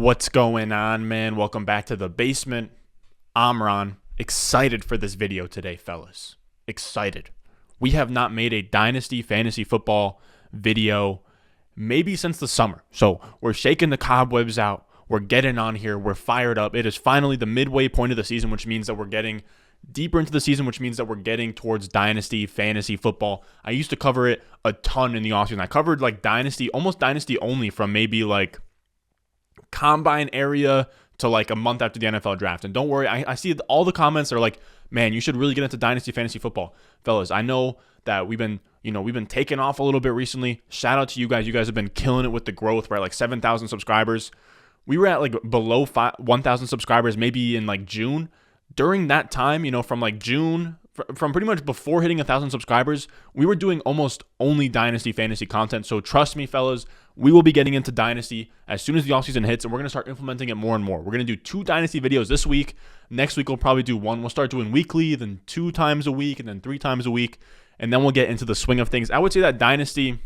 What's going on, man? Welcome back to the basement. I'm Ron. Excited for this video today, fellas. Excited. We have not made a Dynasty fantasy football video maybe since the summer. So we're shaking the cobwebs out. We're getting on here. We're fired up. It is finally the midway point of the season, which means that we're getting deeper into the season, which means that we're getting towards Dynasty fantasy football. I used to cover it a ton in the offseason. I covered like Dynasty, almost Dynasty only from maybe like combine area to like a month after the NFL draft. And don't worry, I see all the comments are like, man, you should really get into Dynasty fantasy football. Fellas, I know that we've been taking off a little bit recently. Shout out to you guys. You guys have been killing it with the growth. We're at like 7,000 subscribers. We were at like below 1,000 subscribers maybe in like June. During that time, from like June, from pretty much before hitting 1,000 subscribers, we were doing almost only Dynasty fantasy content. So trust me, fellas, we will be getting into Dynasty as soon as the offseason hits, and we're going to start implementing it more and more. We're going to do 2 Dynasty videos this week. Next week, we'll probably do 1. We'll start doing weekly, then 2 times a week, and then 3 times a week. And then we'll get into the swing of things. I would say that Dynasty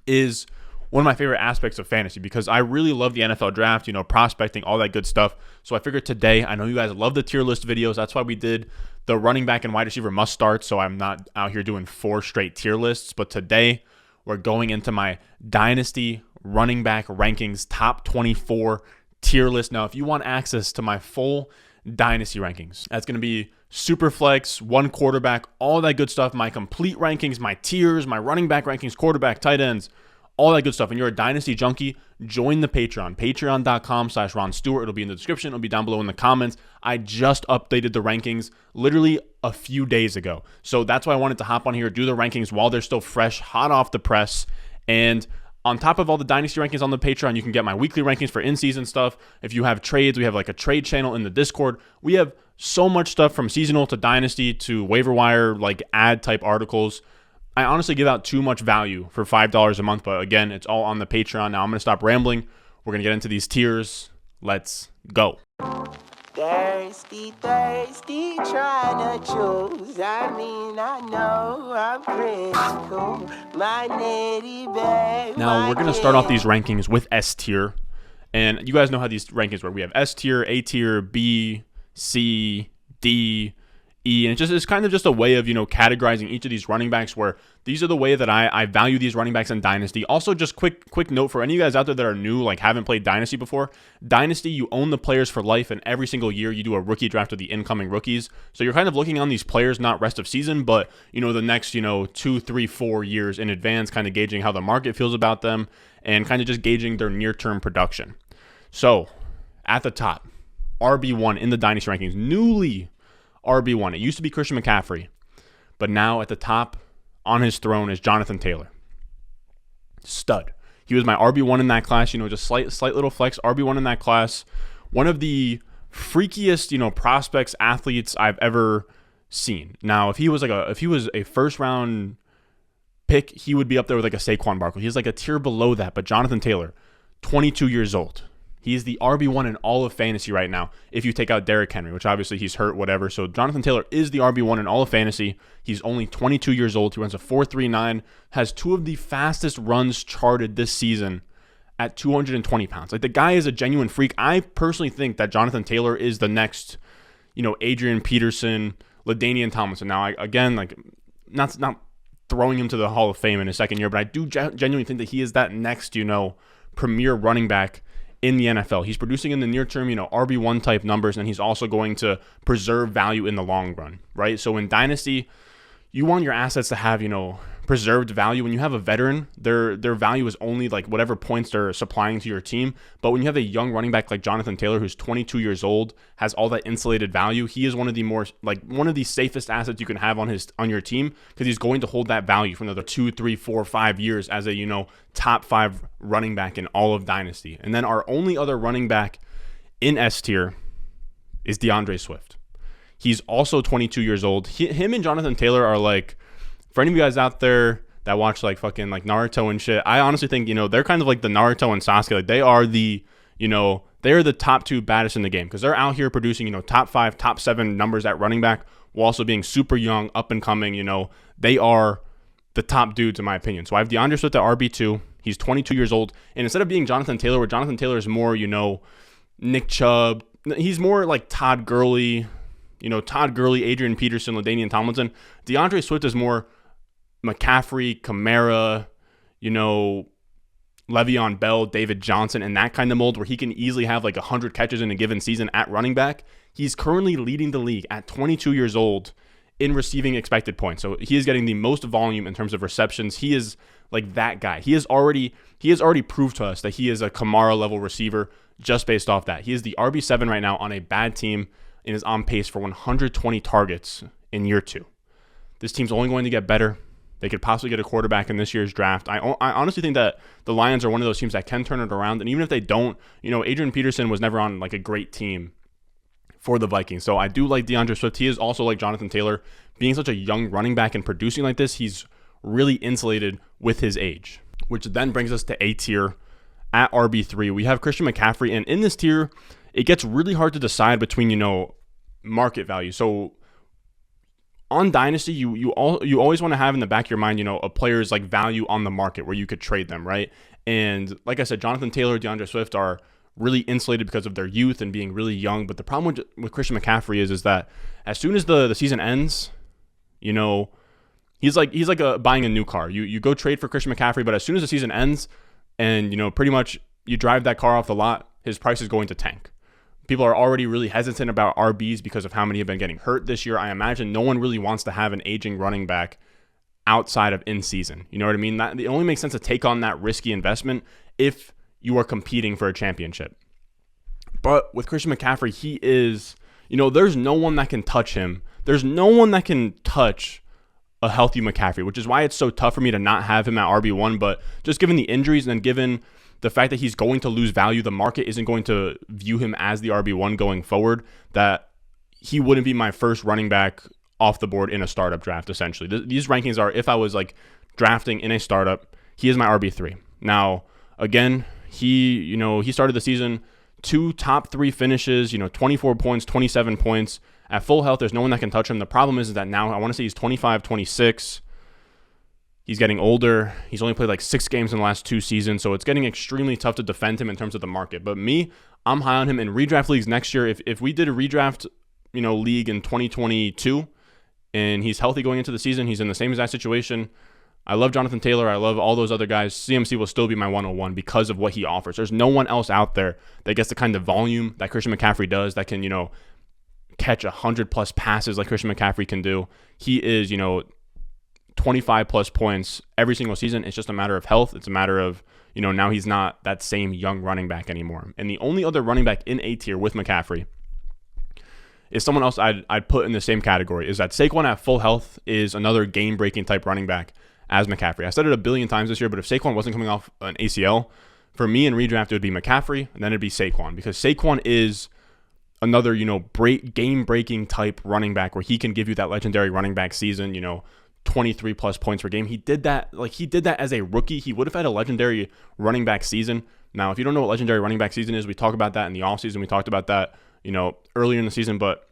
is one of my favorite aspects of fantasy because I really love the NFL draft, prospecting, all that good stuff. So I figured today, I know you guys love the tier list videos. That's why we did the running back and wide receiver must start. So I'm not out here doing 4 straight tier lists. But today, we're going into my Dynasty running back rankings top 24 tier list. Now, if you want access to my full Dynasty rankings, that's going to be super flex, 1 quarterback, all that good stuff, my complete rankings, my tiers, my running back rankings, quarterback, tight ends, all that good stuff. And you're a Dynasty junkie, join the Patreon, patreon.com/Ron Stewart. It'll be in the description. It'll be down below in the comments. I just updated the rankings literally a few days ago. So that's why I wanted to hop on here, do the rankings while they're still fresh, hot off the press. And on top of all the Dynasty rankings on the Patreon, you can get my weekly rankings for in-season stuff. If you have trades, we have like a trade channel in the Discord. We have so much stuff from seasonal to Dynasty to waiver wire, like ad type articles. I honestly give out too much value for $5 a month, but again, it's all on the Patreon. Now I'm going to stop rambling. We're going to get into these tiers. Let's go. Thirsty, trying to choose. I know I'm pretty cool. My nitty bag. Now we're going to start off these rankings with S tier. And you guys know how these rankings work. We have S tier, A tier, B, C, D, E, and it's kind of just a way of, categorizing each of these running backs where these are the way that I value these running backs in Dynasty. Also, just quick note for any of you guys out there that are new, like haven't played Dynasty before. Dynasty, you own the players for life, and every single year you do a rookie draft of the incoming rookies. So you're kind of looking on these players, not rest of season, but, the next, 2, 3, 4 years in advance, kind of gauging how the market feels about them and kind of just gauging their near-term production. So at the top, RB1 in the Dynasty rankings, newly RB1. It used to be Christian McCaffrey, but now at the top on his throne is Jonathan Taylor. Stud. He was my RB1 in that class, just slight little flex, RB1 in that class. One of the freakiest, prospects, athletes I've ever seen. Now, if he was a first round pick, he would be up there with like a Saquon Barkley. He's like a tier below that, but Jonathan Taylor, 22 years old. He's the RB1 in all of fantasy right now if you take out Derrick Henry, which obviously he's hurt, whatever. So Jonathan Taylor is the RB1 in all of fantasy. He's only 22 years old. He runs a 4.39, has 2 of the fastest runs charted this season at 220 pounds. Like, the guy is a genuine freak. I personally think that Jonathan Taylor is the next, Adrian Peterson, LaDainian Tomlinson. Now, not throwing him to the Hall of Fame in his second year, but I do genuinely think that he is that next, premier running back in the NFL. He's producing in the near term, RB1 type numbers, and he's also going to preserve value in the long run, right? So in Dynasty, you want your assets to have, preserved value. When you have a veteran, their value is only like whatever points they're supplying to your team. But when you have a young running back like Jonathan Taylor, who's 22 years old, has all that insulated value, he is one of the safest assets you can have on your team, because he's going to hold that value for another 2, 3, 4, 5 years as a top 5 running back in all of Dynasty. And then our only other running back in S tier is DeAndre Swift. He's also 22 years old. Him and Jonathan Taylor are like, for any of you guys out there that watch like fucking like Naruto and shit, I honestly think, they're kind of like the Naruto and Sasuke. Like, they are they're the top 2 baddest in the game, because they're out here producing, top 5, top 7 numbers at running back while also being super young, up and coming. They are the top dudes in my opinion. So I have DeAndre Swift at RB2. He's 22 years old. And instead of being Jonathan Taylor, where Jonathan Taylor is more, Nick Chubb, he's more like Todd Gurley, Adrian Peterson, LaDainian Tomlinson. DeAndre Swift is more McCaffrey, Kamara, Le'Veon Bell, David Johnson, and that kind of mold where he can easily have like 100 catches in a given season at running back. He's currently leading the league at 22 years old in receiving expected points. So he is getting the most volume in terms of receptions. He is like that guy. He has already proved to us that he is a Kamara level receiver just based off that. He is the RB7 right now on a bad team and is on pace for 120 targets in year 2. This team's only going to get better. They could possibly get a quarterback in this year's draft. I honestly think that the Lions are one of those teams that can turn it around. And even if they don't, Adrian Peterson was never on like a great team for the Vikings. So I do like DeAndre Swift. He is also like Jonathan Taylor. Being such a young running back and producing like this, he's really insulated with his age. Which then brings us to A tier at RB3. We have Christian McCaffrey. And in this tier, it gets really hard to decide between, market value. So on Dynasty, you always want to have in the back of your mind, a player's like value on the market where you could trade them, right? And like I said, Jonathan Taylor, DeAndre Swift are really insulated because of their youth and being really young. But the problem with Christian McCaffrey is that as soon as the season ends, he's like buying a new car. You go trade for Christian McCaffrey, but as soon as the season ends and, pretty much you drive that car off the lot, his price is going to tank. People are already really hesitant about RBs because of how many have been getting hurt this year. I imagine no one really wants to have an aging running back outside of in season. You know what I mean? It only makes sense to take on that risky investment if you are competing for a championship. But with Christian McCaffrey, he is, there's no one that can touch him. There's no one that can touch a healthy McCaffrey, which is why it's so tough for me to not have him at RB1. But just given the injuries and then given the fact that he's going to lose value, the market isn't going to view him as the RB1 going forward, that he wouldn't be my first running back off the board in a startup draft, essentially. These rankings are, if I was like drafting in a startup, he is my RB3. Now, again, he started the season 2 top 3 finishes, 24 points, 27 points. At full health, there's no one that can touch him. The problem is that now I want to say he's 25, 26. He's getting older. He's only played like 6 games in the last 2 seasons, so it's getting extremely tough to defend him in terms of the market. But me, I'm high on him in redraft leagues next year. If we did a redraft, league in 2022, and he's healthy going into the season, he's in the same exact situation. I love Jonathan Taylor. I love all those other guys. CMC will still be my 101 because of what he offers. There's no one else out there that gets the kind of volume that Christian McCaffrey does, that can, catch 100+ passes like Christian McCaffrey can do. He is, 25+ points every single season. It's just a matter of health. It's a matter of, now he's not that same young running back anymore. And the only other running back in A tier with McCaffrey is someone else I'd put in the same category, is that Saquon at full health is another game-breaking type running back as McCaffrey. I said it a billion times this year, but if Saquon wasn't coming off an ACL, for me in redraft, it would be McCaffrey, and then it'd be Saquon, because Saquon is another, game-breaking type running back where he can give you that legendary running back season, 23+ points per game. He did that as a rookie. He would have had a legendary running back season. Now, if you don't know what legendary running back season is, we talk about that in the offseason. We talked about that, earlier in the season, but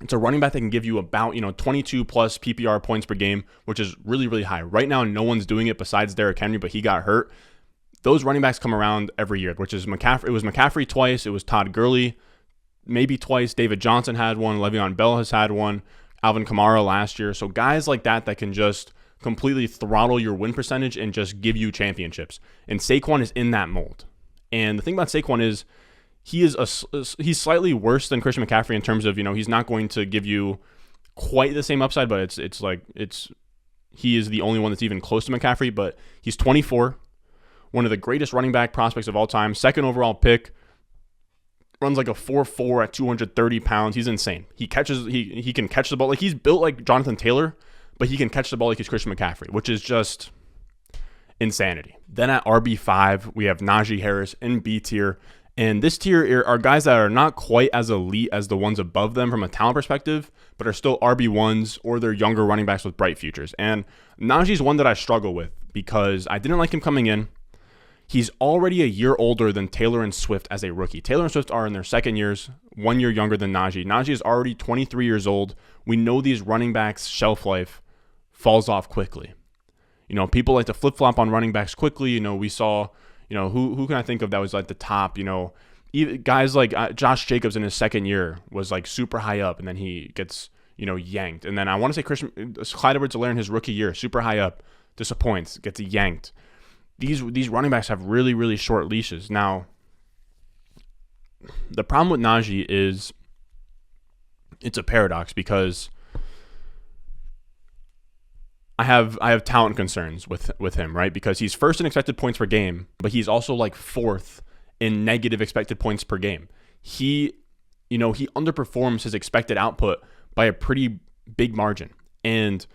it's a running back that can give you about, 22+ PPR points per game, which is really, really high. Right now, no one's doing it besides Derrick Henry, but he got hurt. Those running backs come around every year, which is McCaffrey. It was McCaffrey twice. It was Todd Gurley maybe twice. David Johnson had one. Le'Veon Bell has had one. Alvin Kamara last year. So guys like that can just completely throttle your win percentage and just give you championships. And Saquon is in that mold. And the thing about Saquon is he's slightly worse than Christian McCaffrey in terms of, he's not going to give you quite the same upside, but he is the only one that's even close to McCaffrey. But he's 24, one of the greatest running back prospects of all time, 2nd overall pick. Runs like a 4.4 at 230 pounds. He's insane. He can catch the ball. Like, he's built like Jonathan Taylor, but he can catch the ball like he's Christian McCaffrey, which is just insanity. Then at RB5, we have Najee Harris in B tier. And this tier are guys that are not quite as elite as the ones above them from a talent perspective, but are still RB1s, or they're younger running backs with bright futures. And Najee's one that I struggle with because I didn't like him coming in. He's already a year older than Taylor and Swift as a rookie. Taylor and Swift are in their second years, 1 year younger than Najee. Najee is already 23 years old. We know these running backs' shelf life falls off quickly. people like to flip-flop on running backs quickly. We saw, who can I think of that was like the top, even guys like Josh Jacobs in his second year was like super high up, and then he gets, yanked. And then I want to say Clyde EdwardsHelaire in his rookie year, super high up, disappoints, gets yanked. These running backs have really, really short leashes. Now, the problem with Najee is it's a paradox because I have talent concerns with him, right? Because he's first in expected points per game, but he's also like fourth in negative expected points per game. He underperforms his expected output by a pretty big margin. And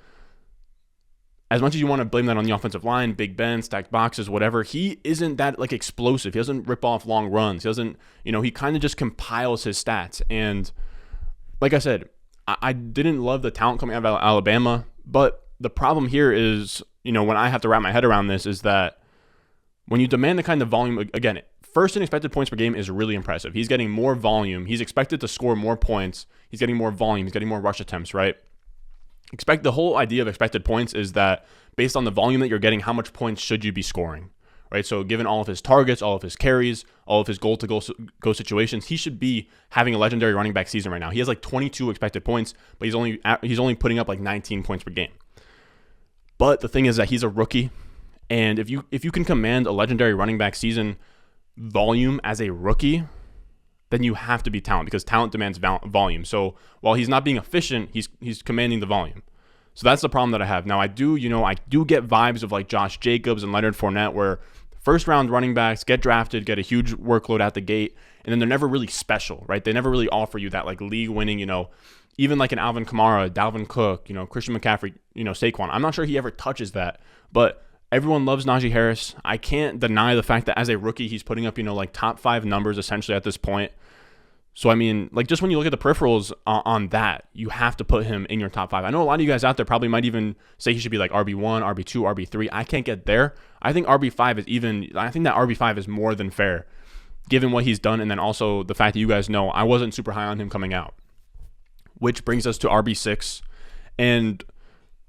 as much as you want to blame that on the offensive line, Big Ben, stacked boxes, whatever, he isn't that like explosive. He doesn't rip off long runs. He doesn't, he kind of just compiles his stats. And like I said, I didn't love the talent coming out of Alabama, but the problem here is, when I have to wrap my head around this, is that when you demand the kind of volume, again, first in expected points per game is really impressive. He's getting more volume. He's expected to score more points. He's getting more volume. He's getting more rush attempts, right? The whole idea of expected points is that based on the volume that you're getting, how much points should you be scoring, right? So given all of his targets, all of his carries, all of his goal-to-go situations, he should be having a legendary running back season right now. He has like 22 expected points, but he's only putting up like 19 points per game. But the thing is that he's a rookie, and if you can command a legendary running back season volume as a rookie, then you have to be talent, because talent demands volume. So while he's not being efficient, he's commanding the volume. So that's the problem that I have. Now I do get vibes of like Josh Jacobs and Leonard Fournette, where first round running backs get drafted, get a huge workload out the gate, and then they're never really special, right? They never really offer you that like league winning, even like an Alvin Kamara, Dalvin Cook, Christian McCaffrey, Saquon. I'm not sure he ever touches that, but everyone loves Najee Harris. I can't deny the fact that as a rookie, he's putting up, like top 5 numbers essentially at this point. So, I mean, like just when you look at the peripherals on that, you have to put him in your top 5. I know a lot of you guys out there probably might even say he should be like RB1, RB2, RB3. I can't get there. I think that RB5 is more than fair given what he's done. And then also the fact that you guys know I wasn't super high on him coming out, which brings us to RB6. And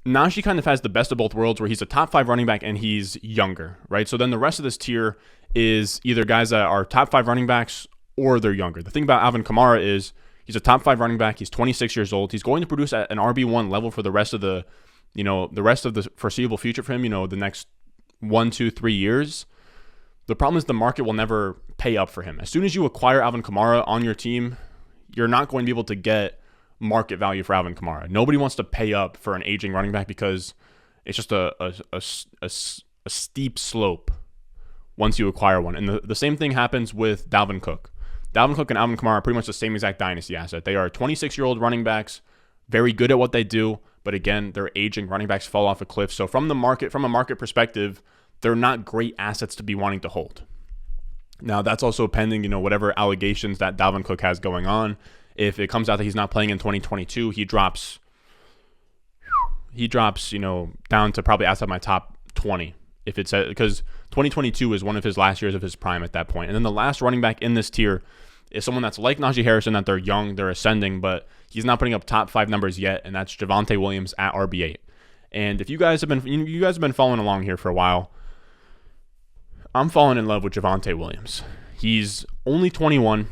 Najee kind of has the best of both worlds, where he's a top 5 running back and he's younger, right? So then the rest of this tier is either guys that are top 5 running backs or they're younger. The thing about Alvin Kamara is he's a top 5 running back. He's 26 years old. He's going to produce at an RB1 level for the rest of the foreseeable future for him, the next 1, 2, 3 years. The problem is the market will never pay up for him. As soon as you acquire Alvin Kamara on your team, you're not going to be able to get market value for Alvin Kamara. Nobody wants to pay up for an aging running back because it's just a steep slope once you acquire one. And the same thing happens with Dalvin Cook. Dalvin Cook and Alvin Kamara are pretty much the same exact dynasty asset. They are 26-year-old running backs, very good at what they do, but again, they're aging. Running backs fall off a cliff. So from a market perspective, they're not great assets to be wanting to hold. Now, that's also pending, whatever allegations that Dalvin Cook has going on. If it comes out that he's not playing in 2022, he drops, down to probably outside my top 20. If it's because 2022 is one of his last years of his prime at that point. And then the last running back in this tier is someone that's like Najee Harris, that they're young, they're ascending, but he's not putting up top 5 numbers yet, and that's Javonte Williams at RB8. And if you guys have been following along here for a while, I'm falling in love with Javonte Williams. He's only 21.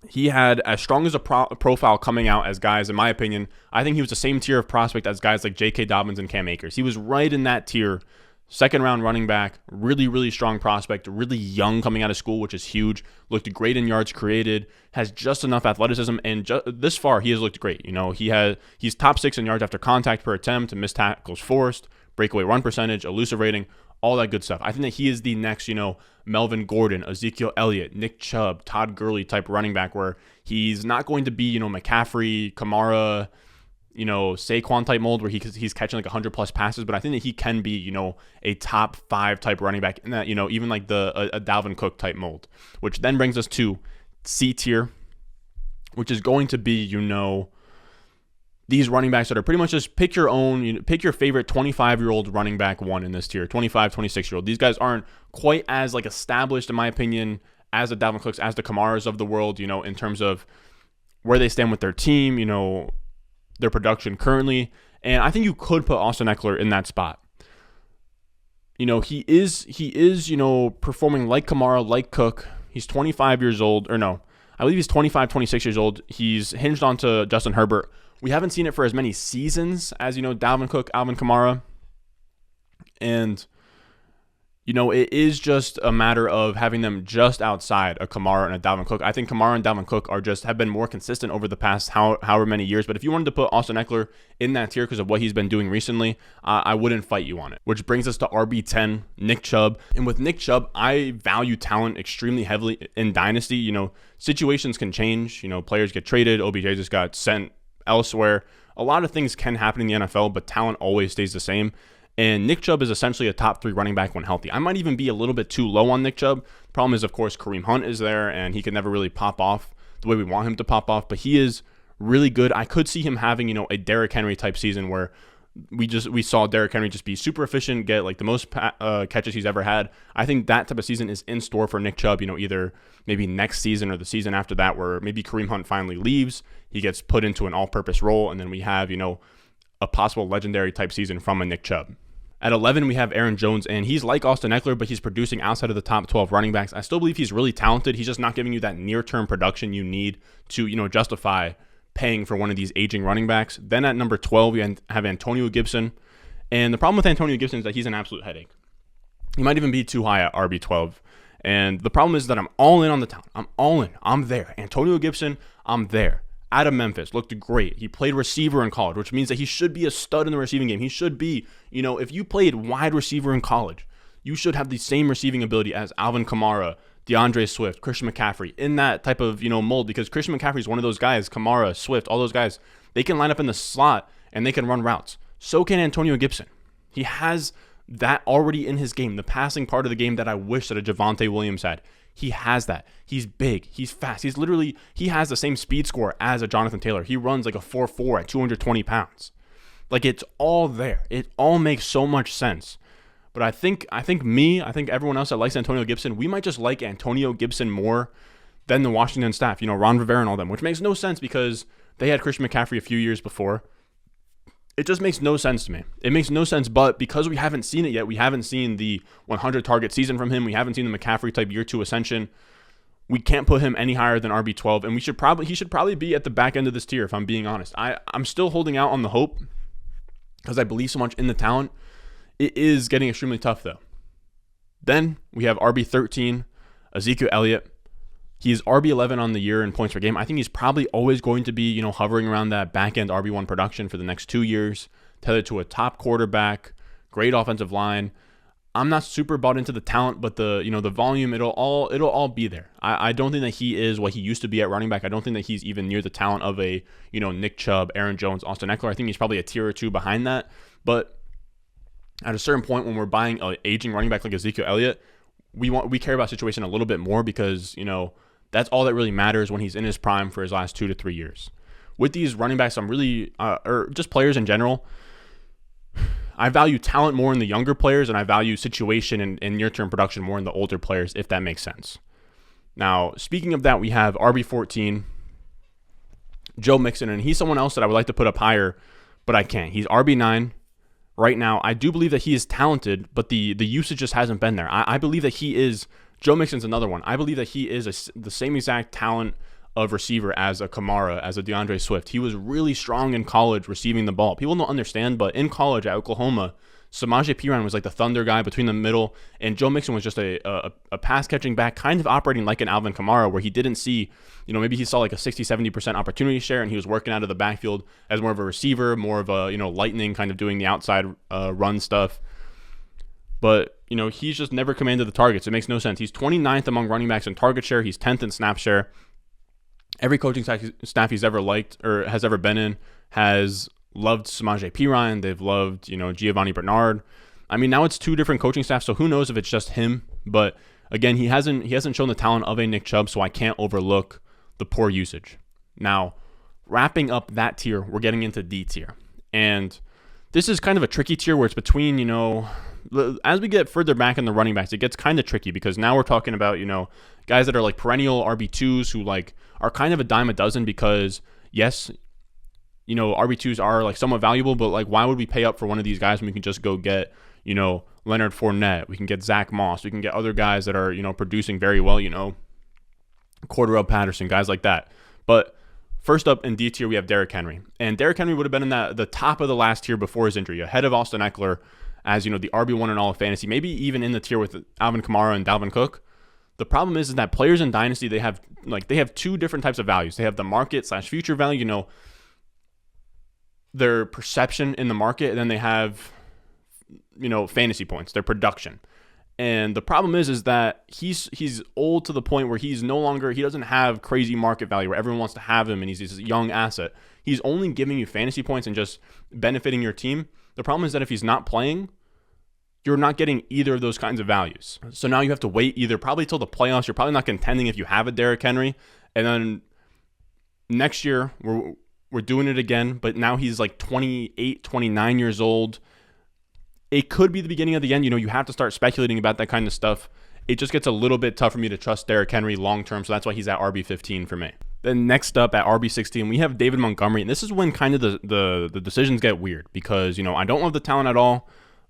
He had as strong as a profile coming out as guys, in my opinion. I think he was the same tier of prospect as guys like J.K. Dobbins and Cam Akers. He was right in that tier. Second round running back, really, really strong prospect, really young coming out of school, which is huge. Looked great in yards created, has just enough athleticism, and this far he has looked great. He's top 6 in yards after contact per attempt, missed tackles forced, breakaway run percentage, elusive rating, all that good stuff. I think that he is the next, Melvin Gordon, Ezekiel Elliott, Nick Chubb, Todd Gurley type running back, where he's not going to be, McCaffrey, Kamara, Saquon type mold where he's catching like 100 plus passes, but I think that he can be, a top 5 type running back in that, even like a Dalvin Cook type mold, which then brings us to C tier, which is going to be, these running backs that are pretty much just pick your own, pick your favorite 25-year-old running back one in this tier, 25, 26-year-old. These guys aren't quite as like established, in my opinion, as the Dalvin Cooks, as the Kamaras of the world, in terms of where they stand with their team, their production currently. And I think you could put Austin Ekeler in that spot. he is performing like Kamara, like Cook. He's 25 years old, or no, I believe he's 25, 26 years old. He's hinged onto Justin Herbert. We haven't seen it for as many seasons as, Dalvin Cook, Alvin Kamara. And, it is just a matter of having them just outside a Kamara and a Dalvin Cook. I think Kamara and Dalvin Cook have been more consistent over the past however many years. But if you wanted to put Austin Ekeler in that tier because of what he's been doing recently, I wouldn't fight you on it. Which brings us to RB10, Nick Chubb. And with Nick Chubb, I value talent extremely heavily in Dynasty. Situations can change. Players get traded. OBJ just got sent elsewhere. A lot of things can happen in the NFL, but talent always stays the same. And Nick Chubb is essentially a top 3 running back when healthy. I might even be a little bit too low on Nick Chubb. Problem is, of course, Kareem Hunt is there, and he can never really pop off the way we want him to pop off. But he is really good. I could see him having, a Derrick Henry type season where we saw Derrick Henry just be super efficient, get like the most catches he's ever had. I think that type of season is in store for Nick Chubb. Either maybe next season or the season after that, where maybe Kareem Hunt finally leaves, he gets put into an all-purpose role, and then we have a possible legendary type season from a Nick Chubb. At 11, we have Aaron Jones, and he's like Austin Ekeler, but he's producing outside of the top 12 running backs. I still believe he's really talented. He's just not giving you that near-term production you need to, justify paying for one of these aging running backs. Then at number 12, we have Antonio Gibson. And the problem with Antonio Gibson is that he's an absolute headache. He might even be too high at RB12. And the problem is that I'm all in on the talent. I'm all in. I'm there. Antonio Gibson, I'm there. Out of Memphis, looked great. He played receiver in college, which means that he should be a stud in the receiving game. He should be, if you played wide receiver in college, you should have the same receiving ability as Alvin Kamara, DeAndre Swift, Christian McCaffrey, in that type of, mold, because Christian McCaffrey is one of those guys, Kamara, Swift, all those guys, they can line up in the slot and they can run routes. So can Antonio Gibson. He has that already in his game, the passing part of the game that I wish that a Javonte Williams had. He has that. He's big. He's fast. He has the same speed score as a Jonathan Taylor. He runs like a 4.4 at 220 pounds. Like, it's all there. It all makes so much sense. But I think everyone else that likes Antonio Gibson, we might just like Antonio Gibson more than the Washington staff, Ron Rivera and all them, which makes no sense because they had Christian McCaffrey a few years before. It just makes no sense to me. It makes no sense, but because we haven't seen it yet, we haven't seen the 100 target season from him, we haven't seen the McCaffrey type year 2 ascension, we can't put him any higher than RB12, and he should probably be at the back end of this tier, if I'm being honest. I'm still holding out on the hope because I believe so much in the talent. It is getting extremely tough, though. Then we have RB13, Ezekiel Elliott. He's RB11 on the year in points per game. I think he's probably always going to be, hovering around that back-end RB1 production for the next 2 years, tethered to a top quarterback, great offensive line. I'm not super bought into the talent, but the volume, it'll all be there. I don't think that he is what he used to be at running back. I don't think that he's even near the talent of a, Nick Chubb, Aaron Jones, Austin Ekeler. I think he's probably a tier or two behind that. But at a certain point when we're buying an aging running back like Ezekiel Elliott, we care about situation a little bit more because, that's all that really matters when he's in his prime for his last 2 to 3 years. With these running backs, I'm really, or just players in general, I value talent more in the younger players, and I value situation and near-term production more in the older players, if that makes sense. Now, speaking of that, we have RB14, Joe Mixon, and he's someone else that I would like to put up higher, but I can't. He's RB9 right now. I do believe that he is talented, but the usage just hasn't been there. I believe that he is... Joe Mixon's another one. I believe that he is the same exact talent of receiver as a Kamara, as a DeAndre Swift. He was really strong in college receiving the ball. People don't understand, but in college at Oklahoma, Samaje Perine was like the thunder guy between the middle, and Joe Mixon was just a pass-catching back, kind of operating like an Alvin Kamara, where he didn't see, maybe he saw like a 60-70% opportunity share, and he was working out of the backfield as more of a receiver, more of a, lightning, kind of doing the outside run stuff. But, he's just never commanded the targets. It makes no sense. He's 29th among running backs in target share. He's 10th in snap share. Every coaching staff he's ever liked or has ever been in has loved Samaje Perine. They've loved, Giovanni Bernard. I mean, now it's 2 different coaching staffs, so who knows if it's just him. But again, he hasn't shown the talent of a Nick Chubb, so I can't overlook the poor usage. Now, wrapping up that tier, we're getting into D tier. And this is kind of a tricky tier where it's between, as we get further back in the running backs, it gets kind of tricky because now we're talking about, guys that are like perennial RB2s who like are kind of a dime a dozen because, yes, RB2s are like somewhat valuable, but like why would we pay up for one of these guys when we can just go get, Leonard Fournette. We can get Zach Moss. We can get other guys that are, producing very well, Cordarrelle Patterson, guys like that. But first up in D tier, we have Derrick Henry. And Derrick Henry would have been in the top of the last tier before his injury, ahead of Austin Ekeler as, the RB1 in all of fantasy, maybe even in the tier with Alvin Kamara and Dalvin Cook. The problem is that players in Dynasty, they have two different types of values. They have the market/future value, their perception in the market, and then they have, fantasy points, their production. And the problem is that he's old to the point where he doesn't have crazy market value where everyone wants to have him and he's this young asset. He's only giving you fantasy points and just benefiting your team. The problem is that if he's not playing, you're not getting either of those kinds of values. So now you have to wait probably till the playoffs. You're probably not contending if you have a Derrick Henry. And then next year, we're doing it again, but now he's like 28, 29 years old. It could be the beginning of the end. You have to start speculating about that kind of stuff. It just gets a little bit tough for me to trust Derrick Henry long term, so that's why he's at RB15 for me. Then next up at RB16, we have David Montgomery, and this is when kind of the decisions get weird because, I don't love the talent at all.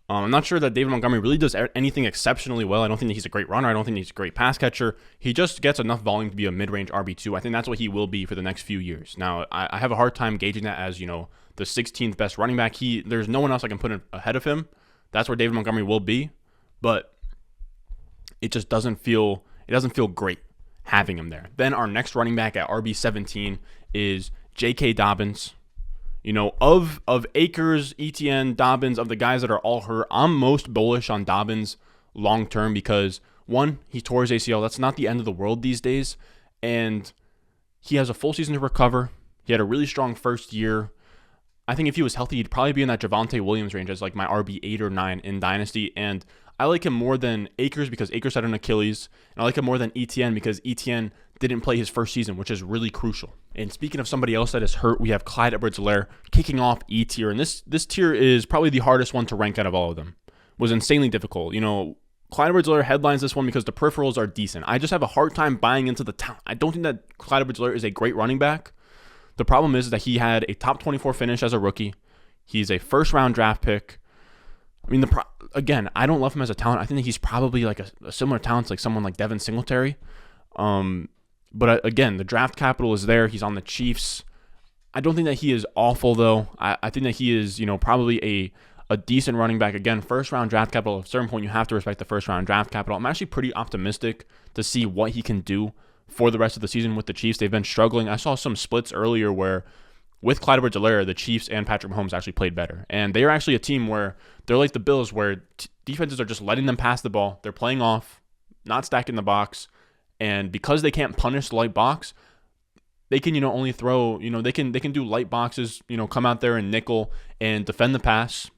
I'm not sure that David Montgomery really does anything exceptionally well. I don't think that he's a great runner. I don't think he's a great pass catcher. He just gets enough volume to be a mid-range RB2. I think that's what he will be for the next few years. Now, I have a hard time gauging that as, the 16th best running back. There's no one else I can put ahead of him. That's where David Montgomery will be, but it just doesn't feel great having him there. Then our next running back at RB17 is J.K. Dobbins. Of Akers, Etienne, Dobbins, of the guys that are all hurt, I'm most bullish on Dobbins long term because, one, he tore his ACL. That's not the end of the world these days, and he has a full season to recover. He had a really strong first year. I think if he was healthy, he'd probably be in that Javonte Williams range as like my RB 8 or 9 in Dynasty. And I like him more than Akers because Akers had an Achilles. And I like him more than Etienne because Etienne didn't play his first season, which is really crucial. And speaking of somebody else that is hurt, we have Clyde EdwardsHelaire kicking off E tier. And this tier is probably the hardest one to rank out of all of them. It was insanely difficult. Clyde EdwardsHelaire headlines this one because the peripherals are decent. I just have a hard time buying into the talent. I don't think that Clyde EdwardsHelaire is a great running back. The problem is that he had a top 24 finish as a rookie. He's a first-round draft pick. I mean, again, I don't love him as a talent. I think that he's probably like a similar talent to like someone like Devin Singletary. But again, the draft capital is there. He's on the Chiefs. I don't think that he is awful, though. I think that he is, probably a decent running back. Again, first-round draft capital. At a certain point, you have to respect the first-round draft capital. I'm actually pretty optimistic to see what he can do for the rest of the season with the Chiefs. They've been struggling. I saw some splits earlier where with Clyde EdwardsHelaire, the Chiefs and Patrick Mahomes actually played better. And they are actually a team where they're like the Bills, where defenses are just letting them pass the ball. They're playing off, not stacking the box. And because they can't punish the light box, they can, only throw, they can do light boxes, come out there and nickel and defend the pass.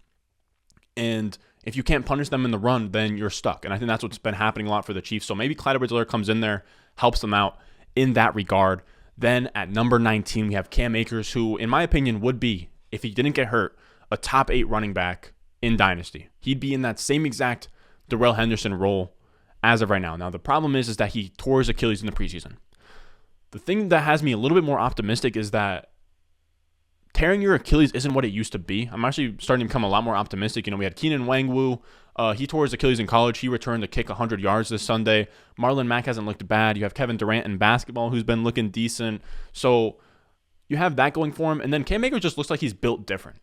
And if you can't punish them in the run, then you're stuck. And I think that's what's been happening a lot for the Chiefs. So maybe Clyde EdwardsHelaire comes in there, helps them out in that regard. Then at number 19, we have Cam Akers, who, in my opinion, would be, if he didn't get hurt, a top 8 running back in Dynasty. He'd be in that same exact Darrell Henderson role as of right now. Now, the problem is that he tore his Achilles in the preseason. The thing that has me a little bit more optimistic is that tearing your Achilles isn't what it used to be. I'm actually starting to become a lot more optimistic. We had Keenan Wangwu. He tore his Achilles in college. He returned to kick 100 yards this Sunday. Marlon Mack hasn't looked bad. You have Kevin Durant in basketball who's been looking decent. So you have that going for him. And then Cam Akers just looks like he's built different.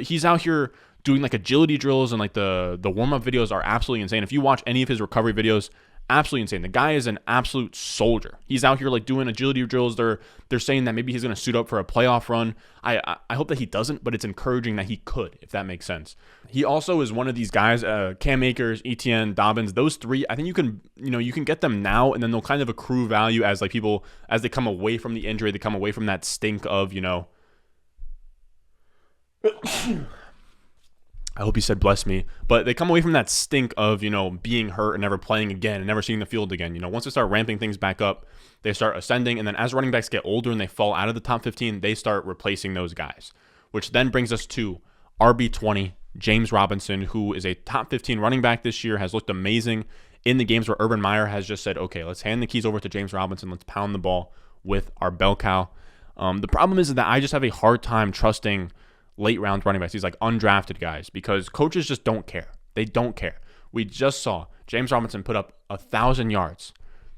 He's out here doing like agility drills, and like the warm-up videos are absolutely insane. If you watch any of his recovery videos, absolutely insane. The guy is an absolute soldier. He's out here like doing agility drills. They're saying that maybe he's going to suit up for a playoff run. I hope that he doesn't, but it's encouraging that he could, if that makes sense. He also is one of these guys, Cam Akers, Etienne, Dobbins, those three. I think you can get them now, and then they'll kind of accrue value as like people, as they come away from the injury, they come away from that stink of, I hope he said bless me, but they come away from that stink of, being hurt and never playing again and never seeing the field again. Once they start ramping things back up, they start ascending. And then as running backs get older and they fall out of the top 15, they start replacing those guys, which then brings us to RB20, James Robinson, who is a top 15 running back this year, has looked amazing in the games where Urban Meyer has just said, okay, let's hand the keys over to James Robinson. Let's pound the ball with our bell cow. The problem is that I just have a hard time trusting late round running backs, these like undrafted guys, because coaches just don't care. They don't care. We just saw James Robinson put up 1,000 yards.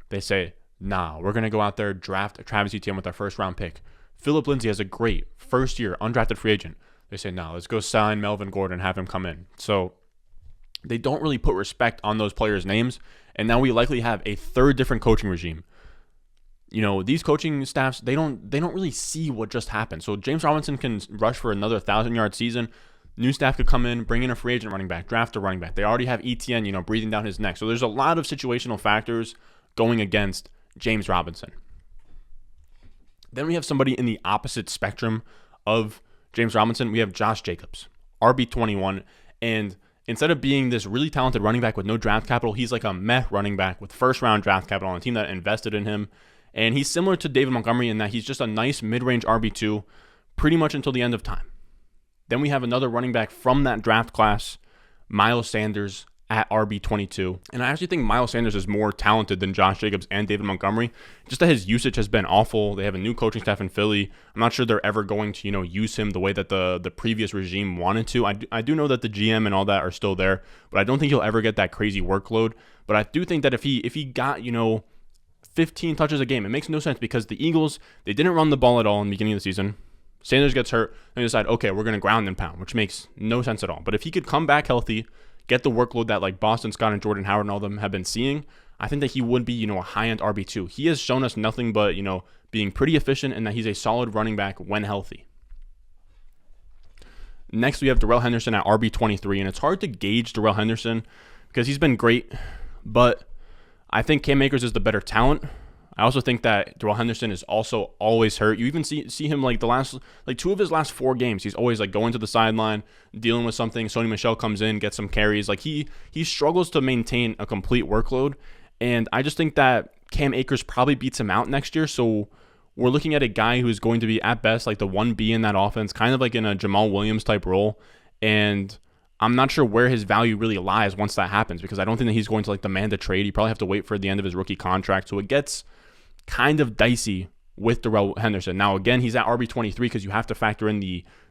They say, nah, we're going to go out there, draft Travis Etienne with our first round pick. Phillip Lindsay has a great first year undrafted free agent. They say, nah, let's go sign Melvin Gordon, have him come in. So they don't really put respect on those players' names. And now we likely have a third different coaching regime. These coaching staffs, they don't really see what just happened. So James Robinson can rush for another 1,000-yard season. New staff could come in, bring in a free agent running back, draft a running back. They already have Etienne, breathing down his neck. So there's a lot of situational factors going against James Robinson. Then we have somebody in the opposite spectrum of James Robinson. We have Josh Jacobs, RB21. And instead of being this really talented running back with no draft capital, he's like a meh running back with first-round draft capital on a team that invested in him. And he's similar to David Montgomery in that he's just a nice mid-range RB2 pretty much until the end of time. Then we have another running back from that draft class, Miles Sanders at RB22. And I actually think Miles Sanders is more talented than Josh Jacobs and David Montgomery. Just that his usage has been awful. They have a new coaching staff in Philly. I'm not sure they're ever going to, use him the way that the previous regime wanted to. I do know that the GM and all that are still there, but I don't think he'll ever get that crazy workload. But I do think that if he got, 15 touches a game, it makes no sense because the Eagles, they didn't run the ball at all in the beginning of the season. Sanders gets hurt, and they decide, okay, we're going to ground and pound, which makes no sense at all. But if he could come back healthy, get the workload that like Boston Scott and Jordan Howard and all of them have been seeing, I think that he would be, a high-end RB2. He has shown us nothing but, being pretty efficient and that he's a solid running back when healthy. Next, we have Darrell Henderson at RB23, and it's hard to gauge Darrell Henderson because he's been great, but I think Cam Akers is the better talent. I also think that Darrell Henderson is also always hurt. You even see him like two of his last 4 games. He's always like going to the sideline, dealing with something. Sony Michel comes in, gets some carries. Like he struggles to maintain a complete workload. And I just think that Cam Akers probably beats him out next year. So we're looking at a guy who is going to be at best like the 1B in that offense, kind of like in a Jamal Williams type role. And I'm not sure where his value really lies once that happens because I don't think that he's going to like demand a trade. You probably have to wait for the end of his rookie contract. So it gets kind of dicey with Darrell Henderson. Now, again, he's at RB23 because you have to factor in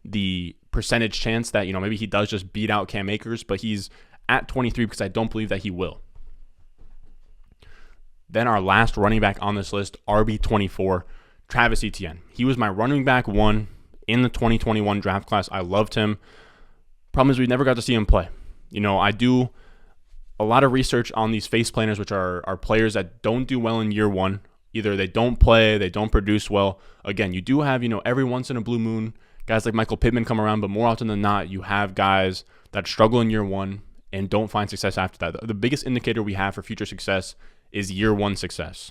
the percentage chance that, maybe he does just beat out Cam Akers, but he's at 23 because I don't believe that he will. Then our last running back on this list, RB24, Travis Etienne. He was my running back 1 in the 2021 draft class. I loved him. Problem is we never got to see him play. I do a lot of research on these face planters, which are players that don't do well in year 1. Either they don't play, they don't produce well. Again, you do have, every once in a blue moon, guys like Michael Pittman come around, but more often than not, you have guys that struggle in year 1 and don't find success after that. The biggest indicator we have for future success is year 1 success.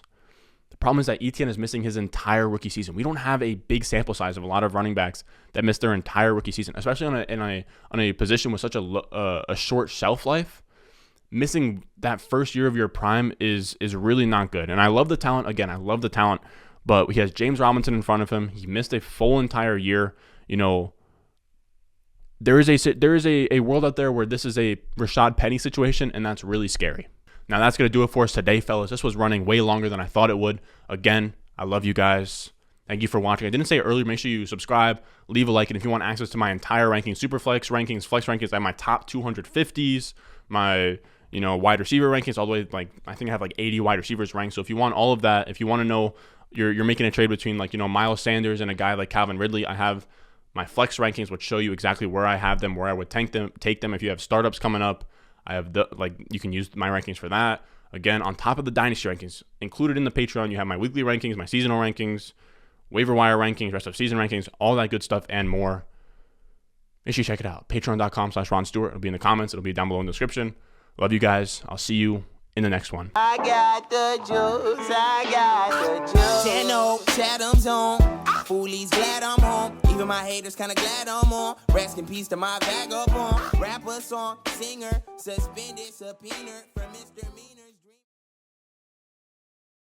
The problem is that Etienne is missing his entire rookie season. We don't have a big sample size of a lot of running backs that miss their entire rookie season, especially on a position with such a short shelf life. Missing that first year of your prime is really not good. And I love the talent. Again, I love the talent, but he has James Robinson in front of him. He missed a full entire year. There is a world out there where this is a Rashad Penny situation, and that's really scary. Now, that's going to do it for us today, fellas. This was running way longer than I thought it would. Again, I love you guys. Thank you for watching. I didn't say it earlier. Make sure you subscribe, leave a like, and if you want access to my entire ranking, Superflex rankings, Flex rankings, I have my top 250s, my wide receiver rankings, all the way, I think I have 80 wide receivers ranked. So if you want all of that, if you want to know you're making a trade between Miles Sanders and a guy like Calvin Ridley, I have my flex rankings, which show you exactly where I have them, where I would take them. If you have startups coming up, I have you can use my rankings for that. Again, on top of the Dynasty rankings, included in the Patreon, you have my weekly rankings, my seasonal rankings, waiver wire rankings, rest of season rankings, all that good stuff and more. Make sure you check it out. Patreon.com/Ron Stewart. It'll be in the comments. It'll be down below in the description. Love you guys. I'll see you in the next one. I got the juice. I got the juice. Channel, Chatham's on. Foolies glad I'm home. Even my haters kinda glad I'm on. Rest in peace to my vagabond. Rapper, song, singer, suspended, subpoena from Mr. Me.